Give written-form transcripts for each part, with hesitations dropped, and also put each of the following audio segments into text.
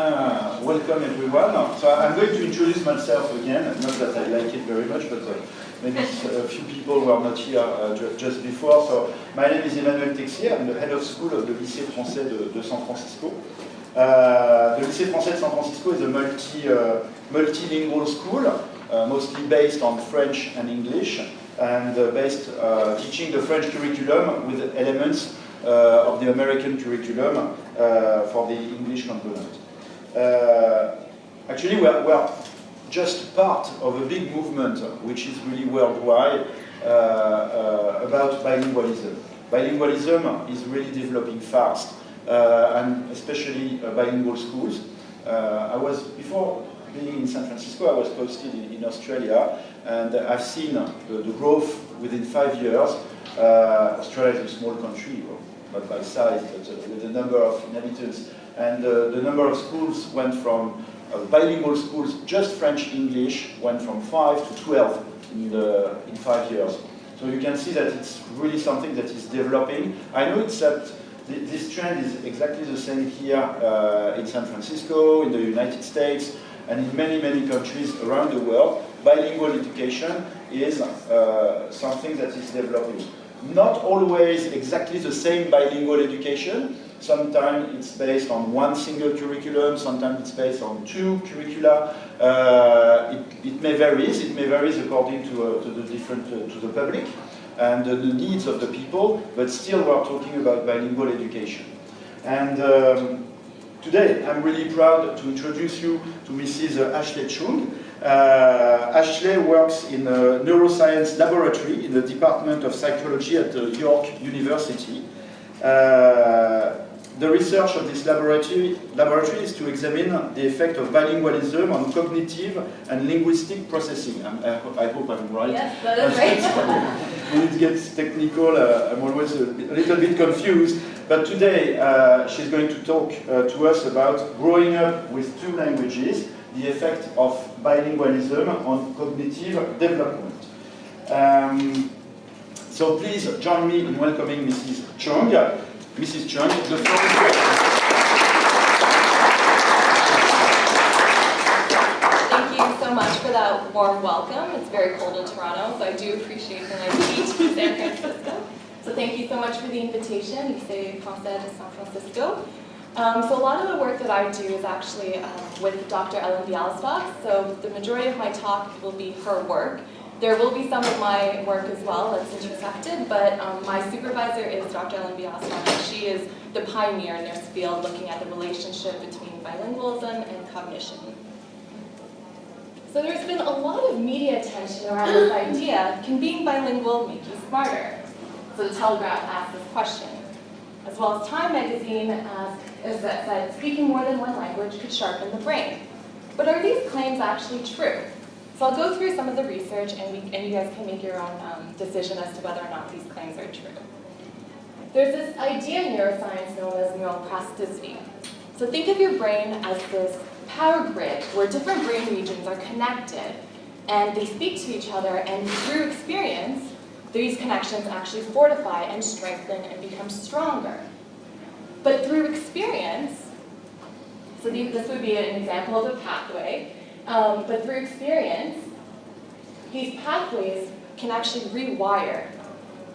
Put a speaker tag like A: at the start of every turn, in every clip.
A: Welcome everyone. So I'm going to introduce myself again, not that I like it very much, but maybe a few people who are not here just before. So my name is Emmanuel Texier, I'm the head of school of the Lycée Français de San Francisco. The Lycée Français de San Francisco is a multilingual school, mostly based on French and English, and teaching the French curriculum with elements of the American curriculum for the English component. Actually, we are just part of a big movement which is really worldwide about bilingualism. Bilingualism is really developing fast, and especially bilingual schools. Before being in San Francisco, I was posted in Australia, and I've seen the growth within 5 years. Australia is a small country, not by size, but with the number of inhabitants. And the number of schools went from bilingual schools, just French-English, went from 5 to 12 in 5 years. So you can see that it's really something that is developing. I know it's that this trend is exactly the same here in San Francisco, in the United States, and in many, many countries around the world. Bilingual education is something that is developing. Not always exactly the same bilingual education. Sometimes it's based on one single curriculum, sometimes it's based on 2 curricula. It may vary. It may vary according to the public and the needs of the people, but still we're talking about bilingual education. And today I'm really proud to introduce you to Mrs. Ashley CHUNG. Ashley works in a neuroscience laboratory in the Department of Psychology at York University. The research of this laboratory is to examine the effect of bilingualism on cognitive and linguistic processing. I hope I'm right.
B: Yes, that is right.
A: When it gets technical, I'm always a little bit confused. But today, she's going to talk to us about growing up with 2 languages, the effect of bilingualism on cognitive development. So please join me in welcoming Mrs. CHUNG. Mrs. CHUNG, the floor is yours.
B: Thank you so much for that warm welcome. It's very cold in Toronto, so I do appreciate the nice heat in San Francisco. So thank you so much for the invitation, Lycée Français de San Francisco. So a lot of the work that I do is actually with Dr. Bialystok. So the majority of my talk will be her work. There will be some of my work as well that's intersected, but my supervisor is Dr. Bialystok, and she is the pioneer in this field looking at the relationship between bilingualism and cognition. So there's been a lot of media attention around this idea, can being bilingual make you smarter? So the Telegraph asked this question, as well as Time magazine said speaking more than one language could sharpen the brain. But are these claims actually true? So I'll go through some of the research, and you guys can make your own decision as to whether or not these claims are true. There's this idea in neuroscience known as neuroplasticity. So think of your brain as this power grid where different brain regions are connected, and they speak to each other, and through experience, these connections actually fortify and strengthen and become stronger. But through experience, so this would be an example of a pathway, but through experience, these pathways can actually rewire.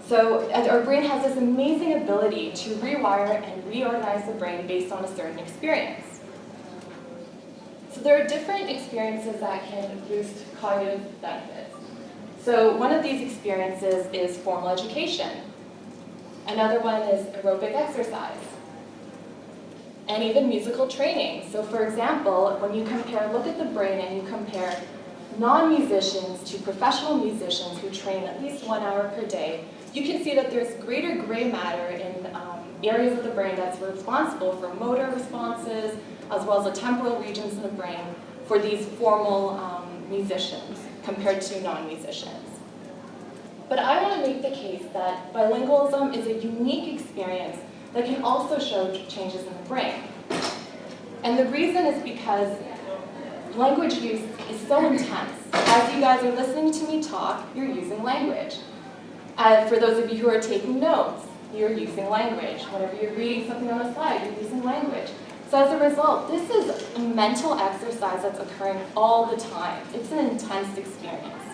B: So our brain has this amazing ability to rewire and reorganize the brain based on a certain experience. So there are different experiences that can boost cognitive benefits. So one of these experiences is formal education. Another one is aerobic exercise. And even musical training. So for example, when you look at the brain and you compare non-musicians to professional musicians who train at least 1 hour per day, you can see that there's greater gray matter in areas of the brain that's responsible for motor responses, as well as the temporal regions in the brain for these formal musicians compared to non-musicians. But I want to make the case that bilingualism is a unique experience that can also show changes in the brain. And the reason is because language use is so intense. As you guys are listening to me talk, you're using language. For those of you who are taking notes, you're using language. Whenever you're reading something on the slide, you're using language. So as a result, this is a mental exercise that's occurring all the time. It's an intense experience.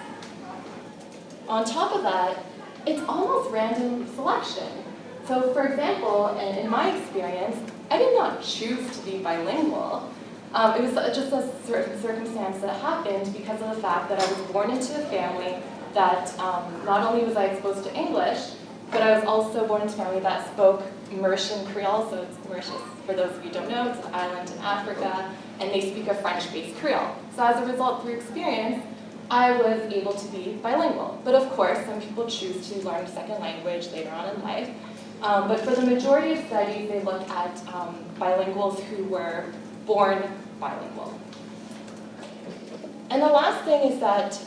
B: On top of that, it's almost random selection. So for example, in my experience, I did not choose to be bilingual. It was just a circumstance that happened because of the fact that I was born into a family that not only was I exposed to English, but I was also born into a family that spoke Mauritian Creole. So it's Mauritius, for those of you who don't know, it's an island in Africa, and they speak a French-based Creole. So as a result, through experience, I was able to be bilingual. But of course, some people choose to learn a second language later on in life. But for the majority of studies, they look at bilinguals who were born bilingual. And the last thing is that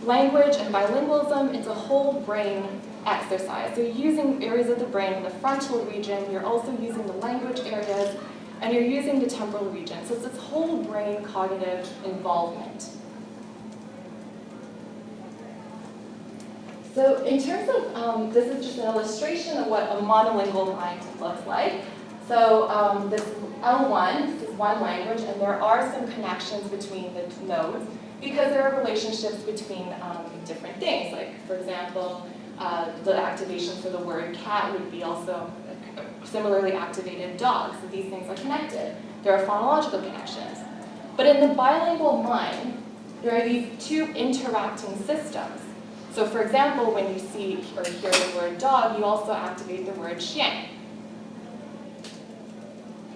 B: language and bilingualism, it's a whole brain exercise. So you're using areas of the brain in the frontal region, you're also using the language areas, and you're using the temporal region. So it's this whole brain cognitive involvement. So in terms of, this is just an illustration of what a monolingual mind looks like. So this L1 is one language, and there are some connections between the nodes because there are relationships between different things. Like, for example, the activation for the word cat would be also similarly activated dog. So these things are connected. There are phonological connections. But in the bilingual mind, there are these two interacting systems. So for example, when you see or hear the word dog, you also activate the word chien.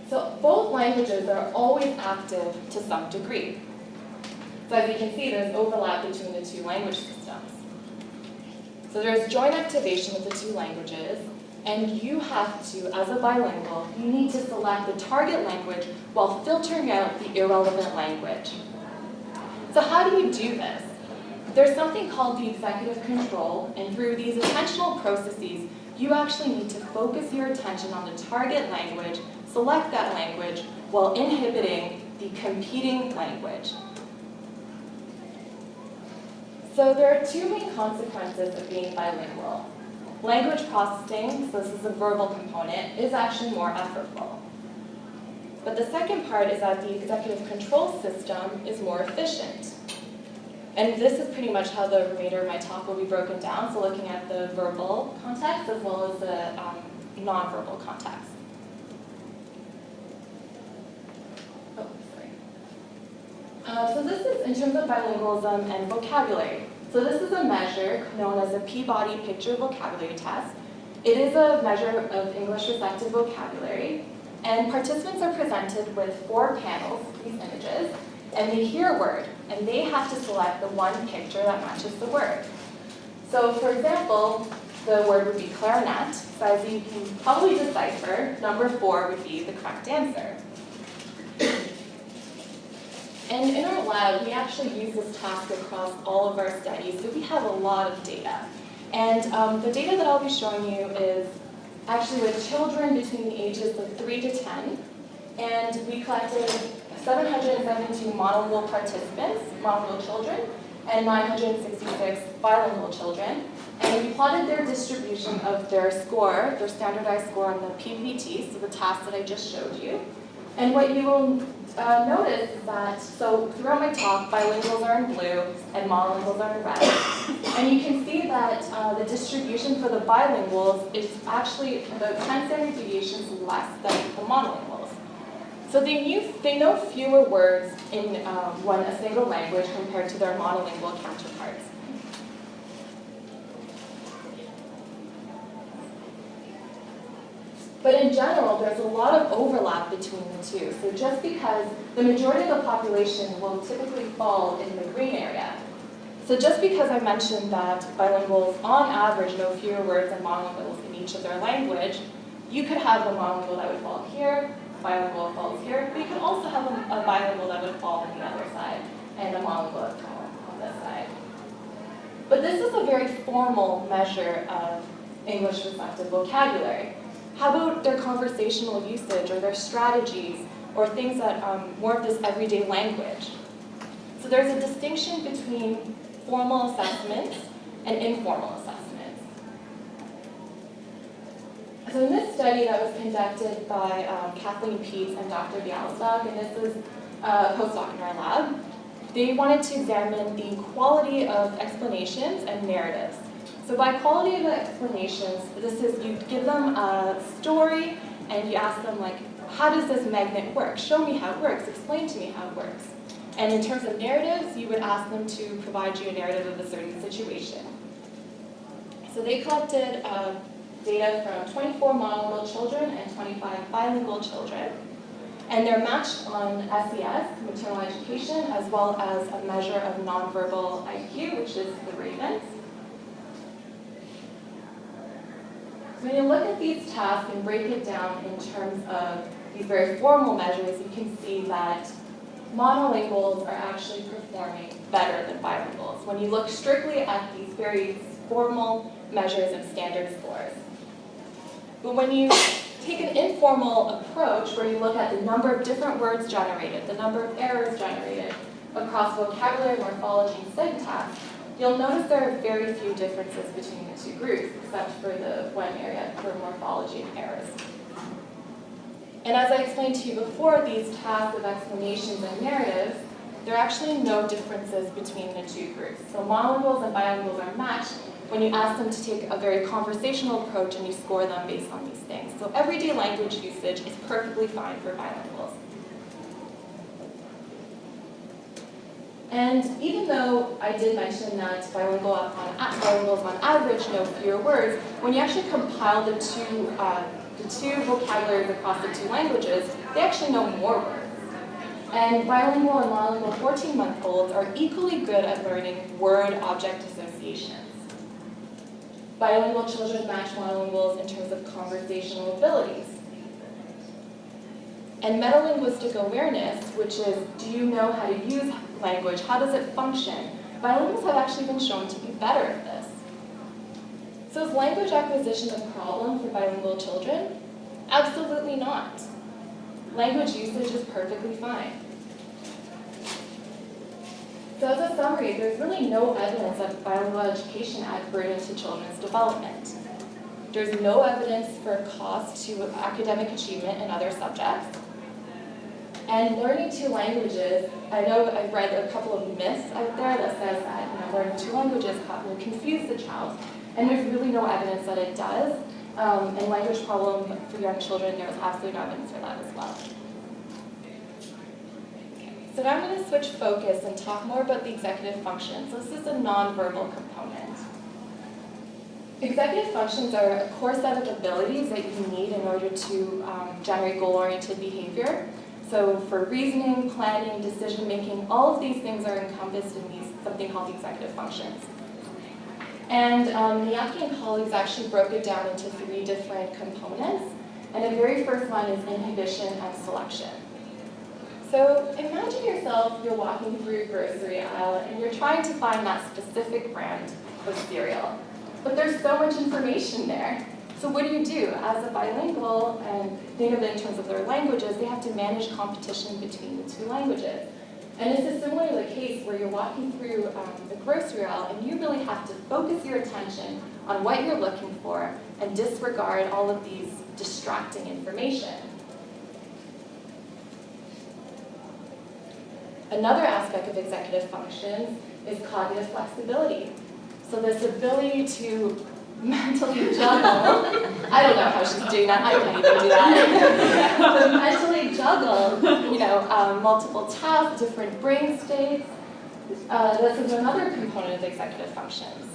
B: So both languages are always active to some degree. So as you can see, there's overlap between the two language systems. So there's joint activation of the two languages, and you have to, as a bilingual, you need to select the target language while filtering out the irrelevant language. So how do you do this? There's something called the executive control, and through these attentional processes, you actually need to focus your attention on the target language, select that language, while inhibiting the competing language. So there are two main consequences of being bilingual. Language processing, so this is the verbal component, is actually more effortful. But the second part is that the executive control system is more efficient. And this is pretty much how the remainder of my talk will be broken down, so looking at the verbal context as well as the nonverbal context. Oh, sorry. So this is in terms of bilingualism and vocabulary. So this is a measure known as a Peabody Picture Vocabulary Test. It is a measure of English receptive vocabulary, and participants are presented with 4 panels, these images, and they hear a word, and they have to select the one picture that matches the word. So for example, the word would be clarinet, so as you can probably decipher, number 4 would be the correct answer. And in our lab, we actually use this task across all of our studies, so we have a lot of data. And the data that I'll be showing you is actually with children between the ages of 3 to 10, and we collected 772 monolingual participants, monolingual children, and 966 bilingual children. And we plotted their distribution of their score, their standardized score on the PPT, so the task that I just showed you. And what you will notice is that, so throughout my talk, bilinguals are in blue and monolinguals are in red. And you can see that the distribution for the bilinguals is actually about 10 standard deviations less than the monolinguals. So they know fewer words in a single language compared to their monolingual counterparts. But in general, there's a lot of overlap between the two. So just because the majority of the population will typically fall in the green area. So just because I mentioned that bilinguals on average know fewer words than monolinguals in each of their language, you could have a monolingual that would fall here, bilingual falls here, but you could also have a bilingual that would fall on the other side, and a monolingual that would fall on this side. But this is a very formal measure of English receptive vocabulary. How about their conversational usage or their strategies or things that more of this everyday language? So there's a distinction between formal assessments and informal assessments. So in this study that was conducted by Kathleen Peets and Dr. Bialystok, and this is a postdoc in our lab, they wanted to examine the quality of explanations and narratives. So by quality of explanations, this is you give them a story and you ask them like, how does this magnet work? Show me how it works, explain to me how it works. And in terms of narratives, you would ask them to provide you a narrative of a certain situation. So they collected data from 24 monolingual children and 25 bilingual children. And they're matched on SES, maternal education, as well as a measure of nonverbal IQ, which is the Ravens. When you look at these tasks and break it down in terms of these very formal measures, you can see that monolinguals are actually performing better than bilinguals when you look strictly at these very formal measures and standard scores. But when you take an informal approach where you look at the number of different words generated, the number of errors generated across vocabulary, morphology, and syntax, you'll notice there are very few differences between the two groups, except for the one area for morphology and errors. And as I explained to you before, these tasks of explanations and narratives, there are actually no differences between the two groups. So monolinguals and bilinguals are matched when you ask them to take a very conversational approach and you score them based on these things. So everyday language usage is perfectly fine for bilinguals. And even though I did mention that bilinguals on average know fewer words, when you actually compile the two vocabularies across the two languages, they actually know more words. And bilingual and monolingual 14-month-olds are equally good at learning word-object associations. Bilingual children match monolinguals in terms of conversational abilities. And metalinguistic awareness, which is, do you know how to use language? How does it function? Bilinguals have actually been shown to be better at this. So is language acquisition a problem for bilingual children? Absolutely not. Language usage is perfectly fine. So as a summary, there's really no evidence that bilingual education adds burden to children's development. There's no evidence for cost to academic achievement in other subjects. And learning two languages, I know I've read a couple of myths out there that says that learning two languages will confuse the child. And there's really no evidence that it does. And language problem for young children, there was absolutely no evidence for that as well. So now I'm going to switch focus and talk more about the executive functions. So this is a nonverbal component. Executive functions are a core set of abilities that you need in order to generate goal-oriented behavior. So for reasoning, planning, decision-making, all of these things are encompassed in something called the executive functions. And Miyake and colleagues actually broke it down into 3 different components. And the very first one is inhibition and selection. So imagine yourself, you're walking through a grocery aisle and you're trying to find that specific brand of cereal. But there's so much information there. So what do? As a bilingual, and think of it in terms of their languages, they have to manage competition between the 2 languages. And this is similarly the case where you're walking through the grocery aisle and you really have to focus your attention on what you're looking for and disregard all of these distracting information. Another aspect of executive functions is cognitive flexibility. So this ability to mentally juggle, I don't know how she's doing that, I can't even do that. So mentally juggle, multiple tasks, different brain states. This is another component of executive functions.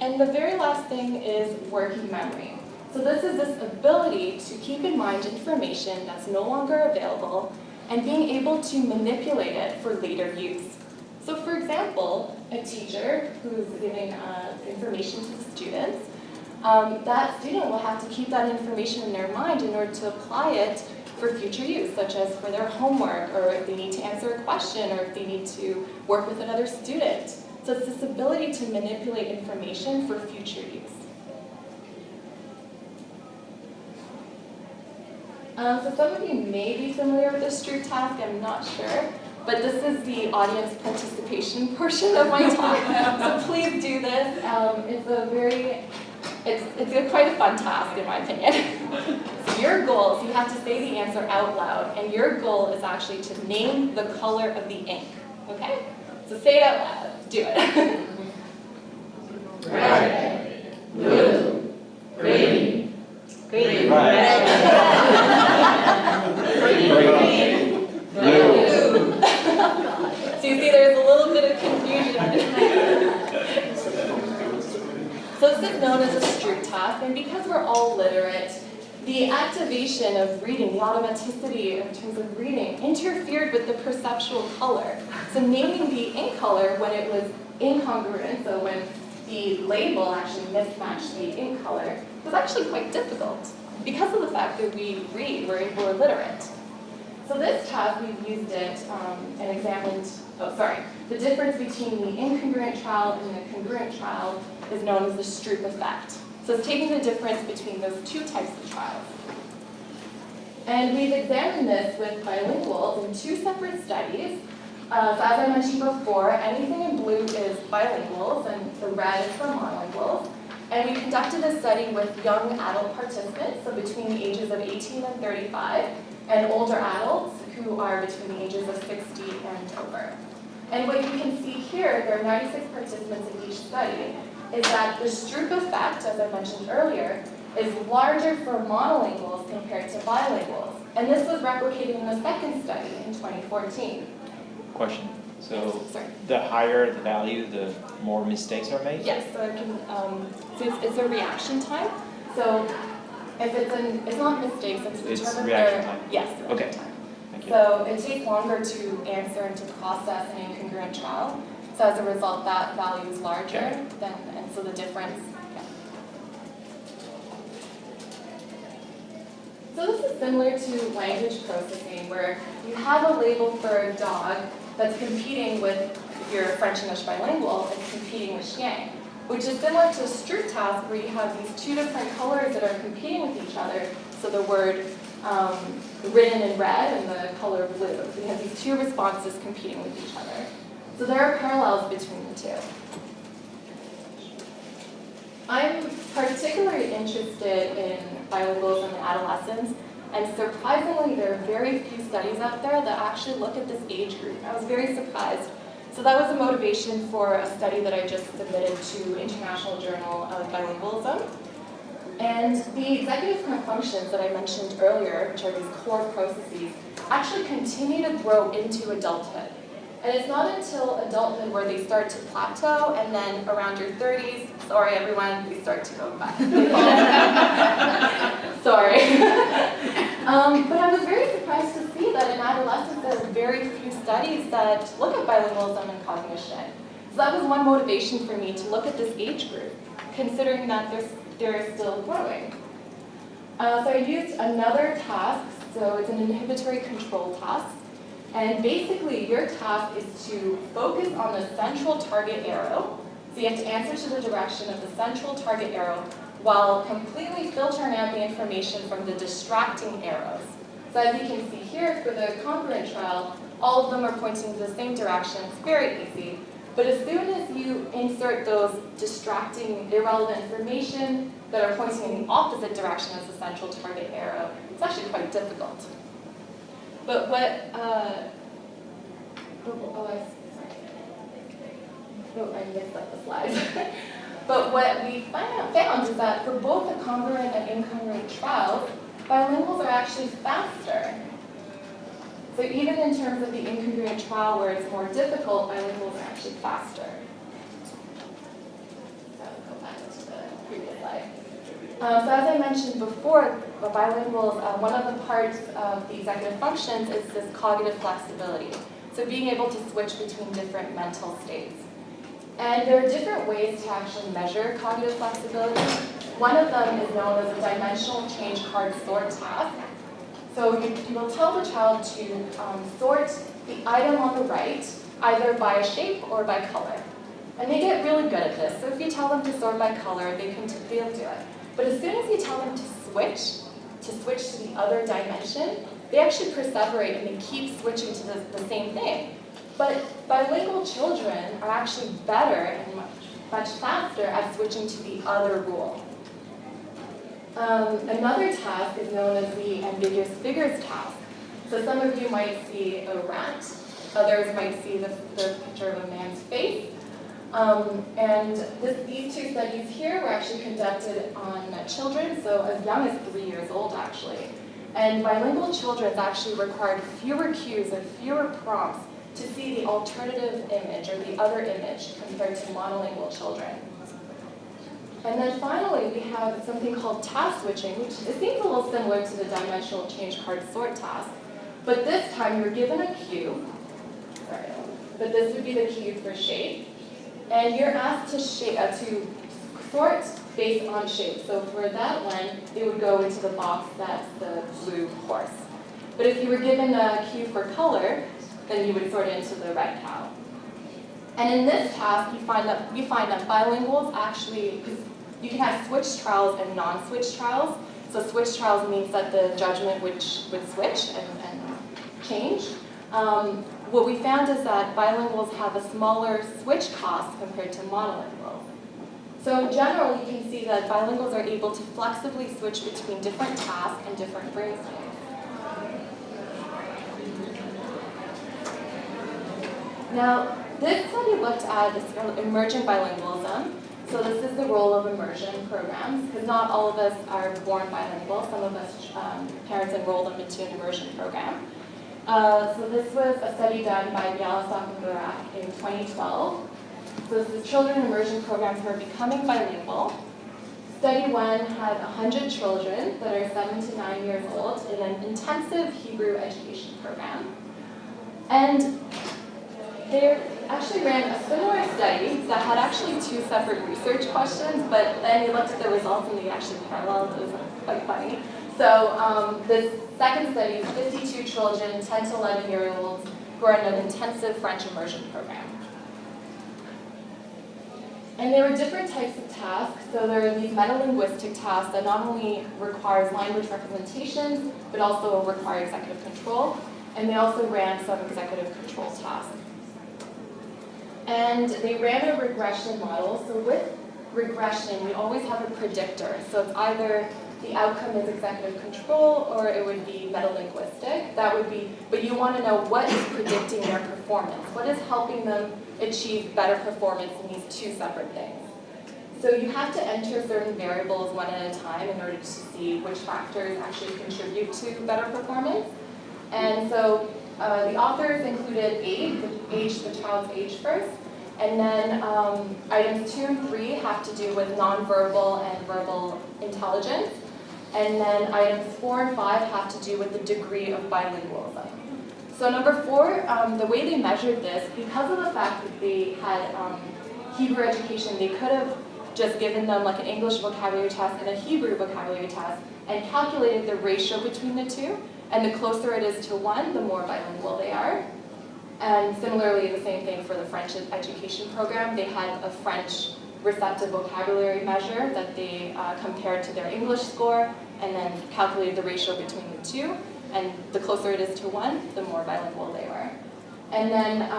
B: And the very last thing is working memory. So this is this ability to keep in mind information that's no longer available and being able to manipulate it for later use. So for example, a teacher who's giving information to the students, that student will have to keep that information in their mind in order to apply it for future use, such as for their homework, or if they need to answer a question, or if they need to work with another student. So it's this ability to manipulate information for future use. So some of you may be familiar with this Stroop task, I'm not sure, but this is the audience participation portion of my talk. So please do this. It's a very it's quite a fun task in my opinion. So your goal is you have to say the answer out loud, and your goal is actually to name the color of the ink, okay? So say it out loud, do it.
C: Red, blue, green,
B: Green.
C: red, green, blue.
B: So you see there's a little bit of confusion. So this is known as a Stroop task, and because we're all literate, the activation of reading, the automaticity in terms of reading, interfered with the perceptual color. So naming the ink color when it was incongruent, so when the label actually mismatched the ink color, was actually quite difficult because of the fact that we read, we're literate. So this task, we've used it and examined, the difference between the incongruent child and the congruent child is known as the Stroop effect. So it's taking the difference between those two types of trials. And we've examined this with bilinguals in two separate studies. So as I mentioned before, anything in blue is bilinguals and the red is for monolinguals. And we conducted a study with young adult participants, so between the ages of 18 and 35, and older adults who are between the ages of 60 and over. And what you can see here, there are 96 participants in each study, is that the Stroop effect, as I mentioned earlier, is larger for monolinguals compared to bilinguals. And this was replicated in the second study in 2014.
D: Question. So
B: Sorry.
D: the higher the value, the more mistakes are made?
B: Yes, so it can, so it's a reaction time. So if it's not mistakes, it's determined
D: reaction time?
B: Yes, reaction
D: Okay.
B: time.
D: Thank you.
B: So it takes longer to answer and to process an incongruent child. So as a result, that value is larger,
D: Okay.
B: and so the difference, yeah. So this is similar to language processing, where you have a label for a dog that's competing with, if you're French English bilingual, it's competing with Xiang, which is similar to a Stroop task where you have these two different colors that are competing with each other. So the word written in red and the color blue. So you have these two responses competing with each other. So there are parallels between the two. I'm particularly interested in bilinguals and adolescents, and surprisingly, there are very few studies out there that actually look at this age group. I was very surprised. So that was a motivation for a study that I just submitted to International Journal of Bilingualism. And the executive functions that I mentioned earlier, which are these core processes, actually continue to grow into adulthood. And it's not until adulthood where they start to plateau, and then around your 30s, sorry everyone, they start to go back. Sorry. But I was very surprised to see that in adolescence there are very few studies that look at bilingualism and cognition. So that was one motivation for me to look at this age group, considering that they're still growing. So I used another task, so it's an inhibitory control task. And basically, your task is to focus on the central target arrow. So you have to answer to the direction of the central target arrow while completely filtering out the information from the distracting arrows. So as you can see here, for the congruent trial, all of them are pointing to the same direction. It's very easy. But as soon as you insert those distracting, irrelevant information that are pointing in the opposite direction as the central target arrow, it's actually quite difficult. But what, I mixed up the slides. But what we found is that for both the congruent and incongruent trials, bilinguals are actually faster. So even in terms of the incongruent trial where it's more difficult, bilinguals are actually faster. So I'll go back to the previous slide. So as I mentioned before, the bilinguals, one of the parts of the executive functions is this cognitive flexibility. So being able to switch between different mental states. And there are different ways to actually measure cognitive flexibility. One of them is known as a dimensional change card sort task. So you will tell the child to sort the item on the right, either by shape or by color. And they get really good at this. So if you tell them to sort by color, they'll do it. But as soon as you tell them to switch to the other dimension, they actually perseverate and they keep switching to the same thing. But bilingual children are actually better and much faster at switching to the other rule. Another task is known as the ambiguous figures task. So some of you might see a rat, others might see the picture of a man's face. These two studies here were actually conducted on children, so as young as 3 years old actually. And bilingual children actually required fewer cues and fewer prompts to see the alternative image or the other image compared to monolingual children. And then finally, we have something called task switching, which it seems a little similar to the dimensional change card sort task. But this time you're given a cue, but this would be the cue for shape, and you're asked to sort based on shape. So for that one, it would go into the box that's the blue horse. But if you were given a cue for color, then you would sort it into the red cow. And in this task, you find that bilinguals actually, because you can have switch trials and non-switch trials. So switch trials means that the judgment would switch and change. What we found is that bilinguals have a smaller switch cost compared to monolinguals. So in general, you can see that bilinguals are able to flexibly switch between different tasks and different brain states. Now, this study looked at emergent bilingualism. So this is the role of immersion programs, because not all of us are born bilingual. Some of us, parents enroll them into an immersion program. So this was a study done by Bialystok and Barak in 2012. So this is children immersion programs who are becoming bilingual. Study 1 had 100 children that are 7 to 9 years old in an intensive Hebrew education program. And they actually ran a similar study that had actually 2 separate research questions, but then you looked at the results and they actually paralleled. It was quite funny. So this second study is 52 children, 10 to 11-year-olds, who are in an intensive French immersion program. And there were different types of tasks. So there are these metalinguistic tasks that not only requires language representations, but also require executive control. And they also ran some executive control tasks. And they ran a regression model. So with regression, we always have a predictor. So it's either the outcome is executive control or it would be metalinguistic. That would be, but you want to know what is predicting their performance. What is helping them achieve better performance in these 2 separate things. So you have to enter certain variables one at a time in order to see which factors actually contribute to better performance. And so the authors included the child's age first, and then items 2 and 3 have to do with nonverbal and verbal intelligence, and then items 4 and 5 have to do with the degree of bilingualism. So number 4, the way they measured this, because of the fact that they had Hebrew education, they could have just given them like an English vocabulary test and a Hebrew vocabulary test and calculated the ratio between the 2. And the closer it is to 1, the more bilingual they are. And similarly, the same thing for the French education program. They had a French receptive vocabulary measure that they compared to their English score and then calculated the ratio between the 2. And the closer it is to 1, the more bilingual they were. And then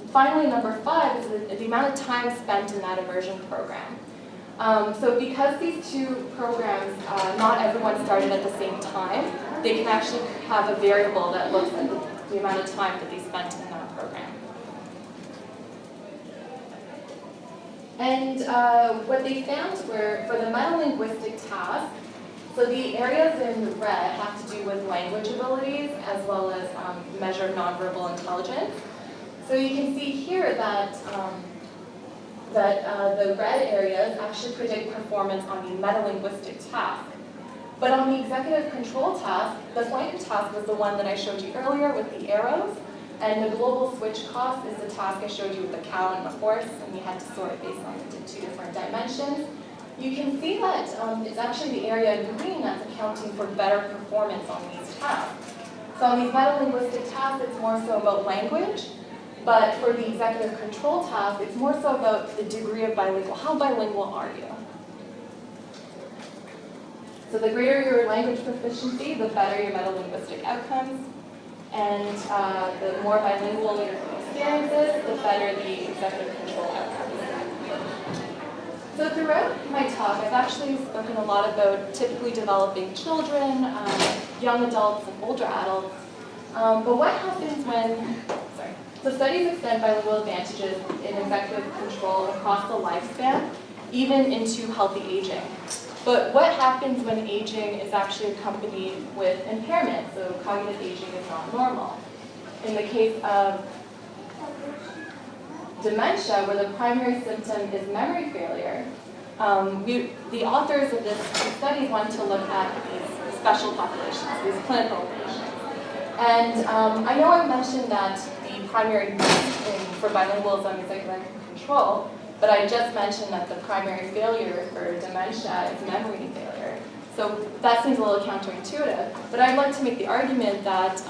B: finally, number 5 is the amount of time spent in that immersion program. So because these 2 programs, not everyone started at the same time, they can actually have a variable that looks at the amount of time that they spent in that program. And what they found were, for the metalinguistic task, so the areas in red have to do with language abilities as well as measure nonverbal intelligence. So you can see here that the red areas actually predict performance on the metalinguistic task. But on the executive control task, the flanker task was the one that I showed you earlier with the arrows, and the global switch cost is the task I showed you with the cow and the horse, and you had to sort it based on the 2 different dimensions. You can see that it's actually the area in green that's accounting for better performance on these tasks. So on these metalinguistic tasks, it's more so about language, but for the executive control task, it's more so about the degree of bilingual. How bilingual are you? So the greater your language proficiency, the better your metalinguistic outcomes, and the more bilingual your experience is, the better the executive control outcomes. So throughout my talk, I've actually spoken a lot about typically developing children, young adults, and older adults. But what happens when, so studies extend bilingual advantages in executive control across the lifespan, even into healthy aging. But what happens when aging is actually accompanied with impairment, so cognitive aging is not normal? In the case of dementia, where the primary symptom is memory failure, the authors of this studies wanted to look at these special populations, these clinical patients. And I know I mentioned that the primary thing for bilingualism is executive control, but I just mentioned that the primary failure for dementia is memory failure. So that seems a little counterintuitive, but I'd like to make the argument that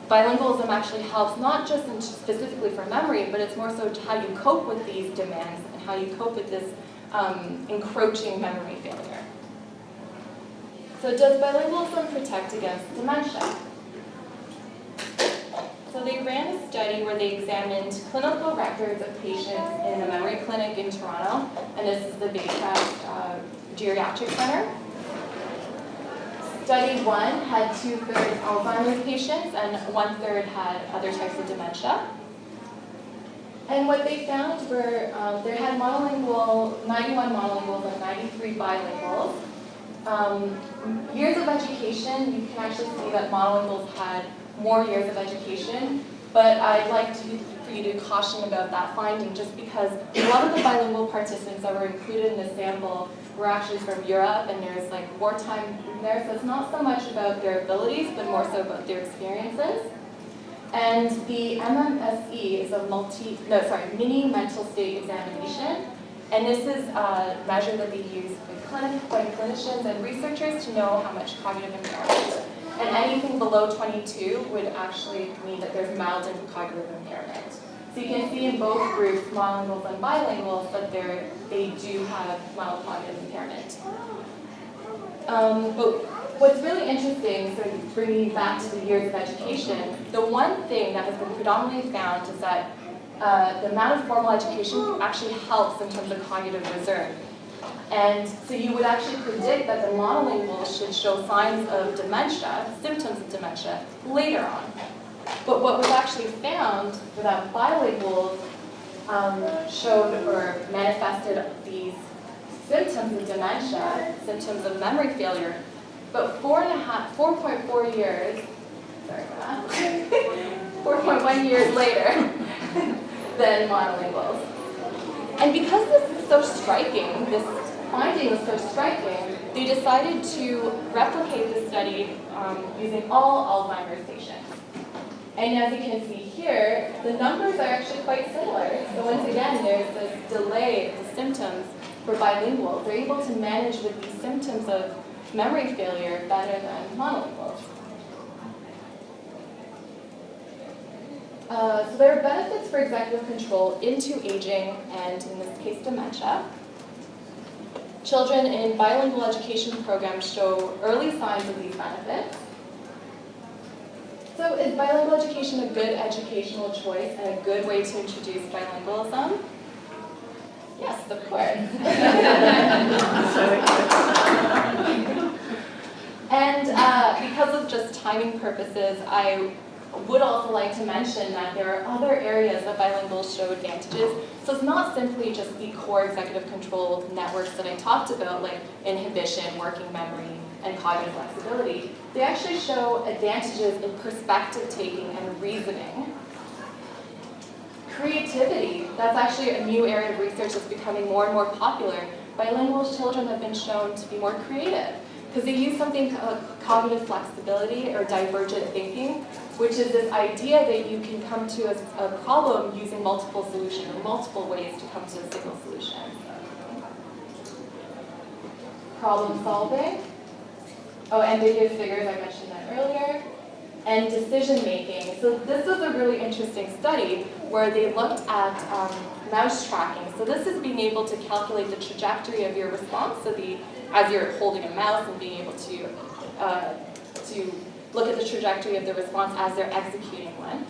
B: bilingualism actually helps not just specifically for memory, but it's more so how you cope with these demands and how you cope with this encroaching memory failure. So does bilingualism protect against dementia? So they ran a study where they examined clinical records of patients in a memory clinic in Toronto, and this is the Bialystok Geriatric Center. Study 1 had 2/3 Alzheimer's patients and 1/3 had other types of dementia. And what they found were they had 91 monolinguals and 93 bilinguals. Years of education, you can actually see that monolinguals had more years of education, but I'd like for you to caution about that finding just because a lot of the bilingual participants that were included in the sample were actually from Europe and there's like wartime there, so it's not so much about their abilities, but more so about their experiences. And the MMSE is a mini mental state examination, and this is a measure that they use by clinicians and researchers to know how much cognitive impairment. And anything below 22 would actually mean that there's mild cognitive impairment. So you can see in both groups, monolinguals and bilinguals, that they do have mild cognitive impairment. But what's really interesting, so bringing back to the years of education, the one thing that has been predominantly found is that the amount of formal education actually helps in terms of cognitive reserve. And so you would actually predict that the monolinguals should show signs of dementia, symptoms of dementia, later on. But what was actually found was that bilinguals showed or manifested these symptoms of dementia, symptoms of memory failure, but 4.4 years, sorry for that, 4.1 years later than monolinguals. And because this is so striking, this finding was so striking, they decided to replicate the study using all Alzheimer's patients. And as you can see here, the numbers are actually quite similar. So once again, there's this delay of the symptoms for bilinguals. They're able to manage with these symptoms of memory failure better than monolinguals. So there are benefits for executive control into aging and, in this case, dementia. Children in bilingual education programs show early signs of these benefits. So is bilingual education a good educational choice and a good way to introduce bilingualism? Yes, of course. And because of just timing purposes, I would also like to mention that there are other areas that bilinguals show advantages. So it's not simply just the core executive control networks that I talked about, like inhibition, working memory, and cognitive flexibility. They actually show advantages in perspective taking and reasoning. Creativity, that's actually a new area of research that's becoming more and more popular. Bilingual children have been shown to be more creative because they use something called cognitive flexibility or divergent thinking, which is this idea that you can come to a problem using multiple solutions or multiple ways to come to a single solution. Problem solving. Oh, ambiguous figures, I mentioned that earlier. And decision making. So this was a really interesting study where they looked at mouse tracking. So this is being able to calculate the trajectory of your response, so as you're holding a mouse and being able to look at the trajectory of the response as they're executing one.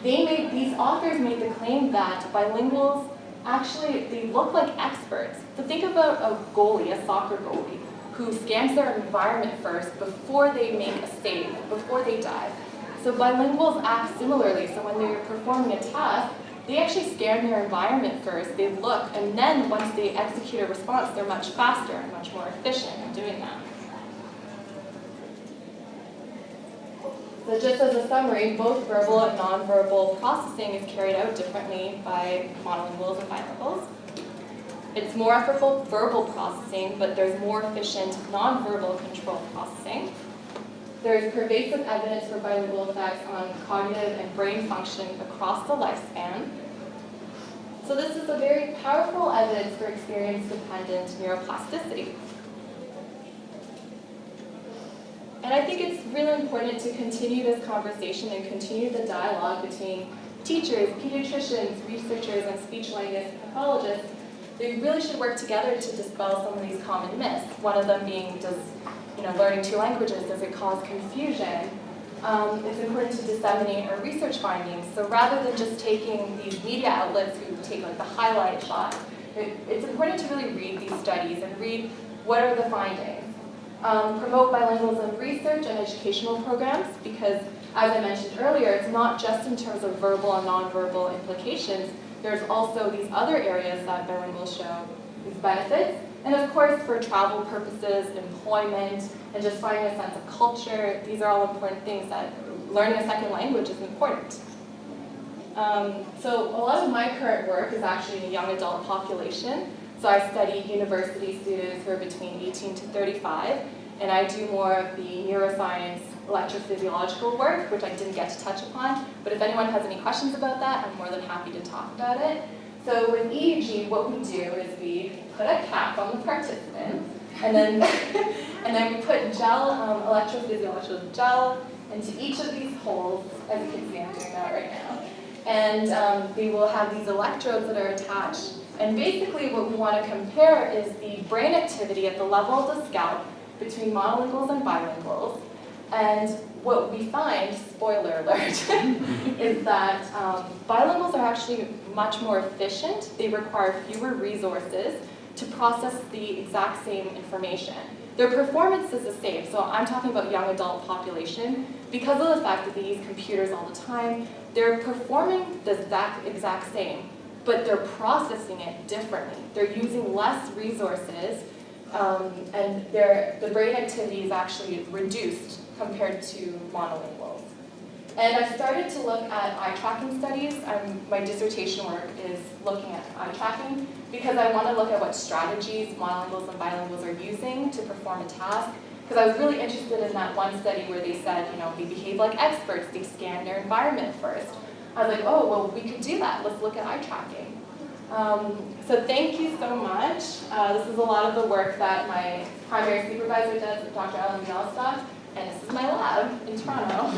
B: These authors made the claim that bilinguals actually, they look like experts. So think about a goalie, a soccer goalie, who scans their environment first before they make a save, before they dive. So bilinguals act similarly. So when they're performing a task, they actually scan their environment first, they look, and then once they execute a response, they're much faster and much more efficient in doing that. So just as a summary, both verbal and nonverbal processing is carried out differently by monolinguals and bilinguals. It's more effortful verbal processing, but there's more efficient nonverbal control processing. There's pervasive evidence for bilingual effects on cognitive and brain function across the lifespan. So this is a very powerful evidence for experience-dependent neuroplasticity. And I think it's really important to continue this conversation and continue the dialogue between teachers, pediatricians, researchers, and speech language pathologists. They really should work together to dispel some of these common myths. One of them being, does learning two languages, does it cause confusion? It's important to disseminate our research findings. So rather than just taking these media outlets who take like the highlight shot, it's important to really read these studies and read what are the findings. Promote bilingualism research and educational programs because, as I mentioned earlier, it's not just in terms of verbal and nonverbal implications. There's also these other areas that bilinguals show these benefits. And of course, for travel purposes, employment, and just finding a sense of culture, these are all important things that learning a second language is important. So a lot of my current work is actually in a young adult population. So I study university students who are between 18 to 35, and I do more of the neuroscience, electrophysiological work, which I didn't get to touch upon. But if anyone has any questions about that, I'm more than happy to talk about it. So with EEG, what we do is we put a cap on the participant, and then we put gel, electrophysiological gel, into each of these holes, as you can see I'm doing that right now. And we will have these electrodes that are attached. And basically what we want to compare is the brain activity at the level of the scalp between monolinguals and bilinguals. And what we find, spoiler alert, is that bilinguals are actually much more efficient. They require fewer resources to process the exact same information. Their performance is the same. So I'm talking about young adult population. Because of the fact that they use computers all the time, they're performing the exact same, but they're processing it differently. They're using less resources, and the brain activity is actually reduced compared to monolinguals. And I've started to look at eye tracking studies. My dissertation work is looking at eye tracking because I want to look at what strategies monolinguals and bilinguals are using to perform a task. Because I was really interested in that one study where they said, they behave like experts, they scan their environment first. I was like, oh, well, we could do that. Let's look at eye tracking. So thank you so much. This is a lot of the work that my primary supervisor does, Dr. Bialystok, and this is my lab in Toronto.